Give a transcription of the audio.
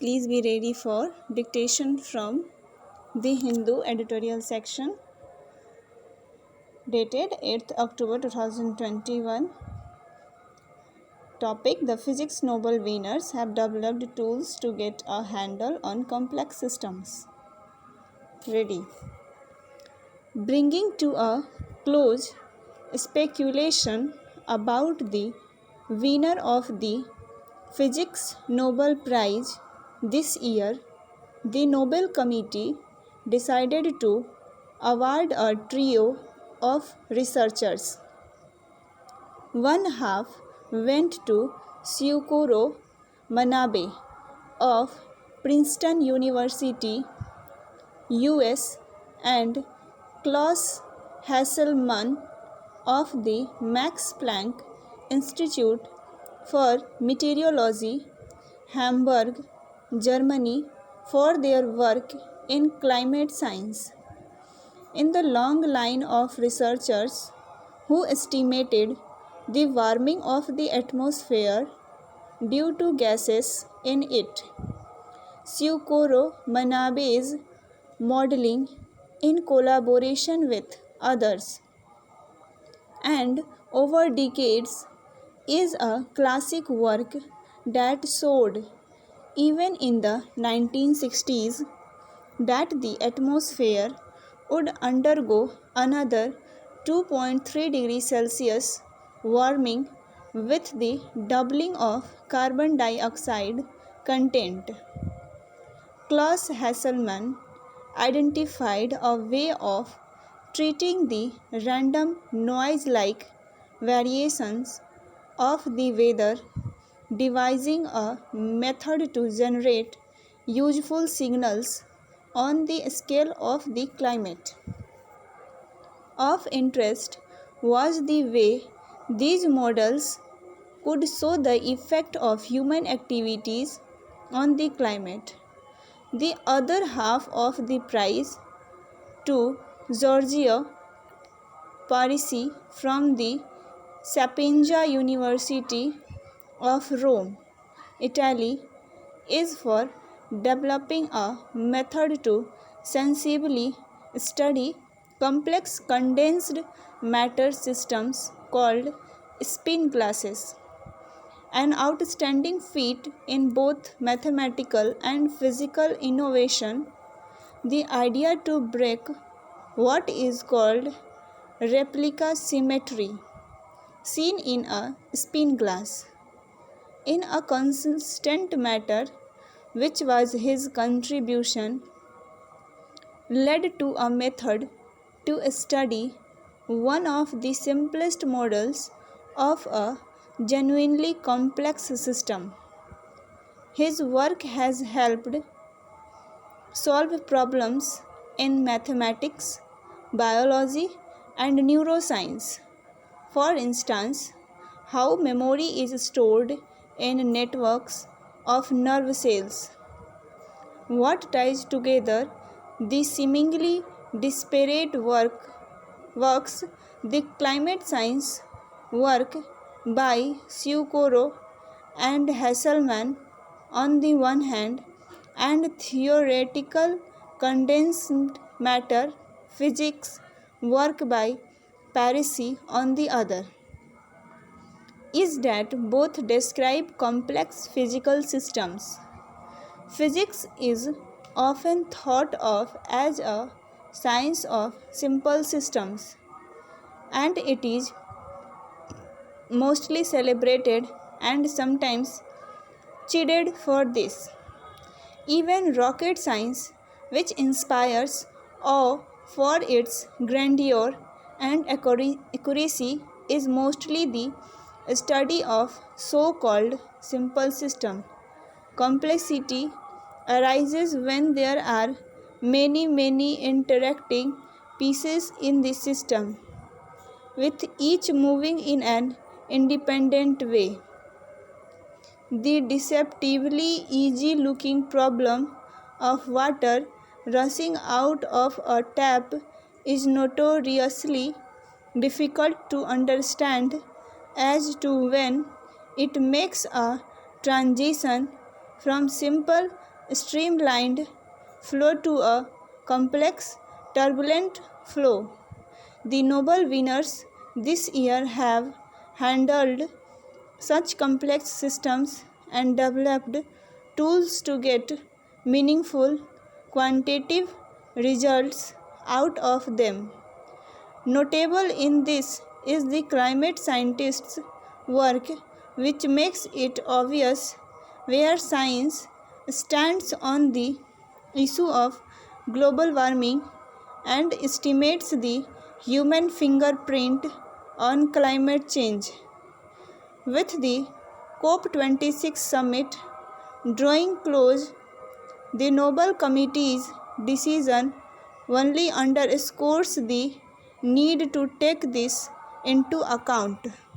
Please be ready for dictation from The Hindu editorial section dated 8th October 2021. Topic: The physics Nobel winners have developed tools to get a handle on complex systems. Ready. Bringing to a close speculation about the winner of the Physics Nobel Prize this year, the Nobel Committee decided to award a trio of researchers. One half went to Syukuro Manabe of Princeton University, US, and Klaus Hasselmann of the Max Planck Institute for Meteorology, Hamburg, Germany, for their work in climate science. In the long line of researchers who estimated the warming of the atmosphere due to gases in it, Syukuro Manabe's modeling, in collaboration with others and over decades, is a classic work that showed, even in the 1960s, that the atmosphere would undergo another 2.3 degrees Celsius warming with the doubling of carbon dioxide content. Klaus Hasselmann identified a way of treating the random noise-like variations of the weather, devising a method to generate useful signals on the scale of the climate. Of interest was the way these models could show the effect of human activities on the climate. The other half of the prize to Giorgio Parisi from the Sapienza University of Rome, Italy, is for developing a method to sensibly study complex condensed matter systems called spin glasses, an outstanding feat in both mathematical and physical innovation. The idea to break what is called replica symmetry, seen in a spin glass, in a consistent matter, which was his contribution, led to a method to study one of the simplest models of a genuinely complex system. His work has helped solve problems in mathematics, biology, and neuroscience. For instance, how memory is stored in networks of nerve cells, what ties together the seemingly disparate works, the climate science work by Syukuro and Hasselmann on the one hand, and theoretical condensed matter physics work by Parisi on the other, is that both describe complex physical systems. Physics is often thought of as a science of simple systems, and it is mostly celebrated and sometimes chided for this. Even rocket science, which inspires awe for its grandeur and accuracy, is mostly the study of so-called simple system. Complexity arises when there are many interacting pieces in the system, with each moving in an independent way. The deceptively easy-looking problem of water rushing out of a tap is notoriously difficult to understand as to when it makes a transition from simple streamlined flow to a complex, turbulent flow. The Nobel winners this year have handled such complex systems and developed tools to get meaningful quantitative results out of them. Notable in this is the climate scientists' work, which makes it obvious where science stands on the issue of global warming and estimates the human fingerprint on climate change. With the COP26 summit drawing close, the Nobel Committee's decision only underscores the need to take this into account.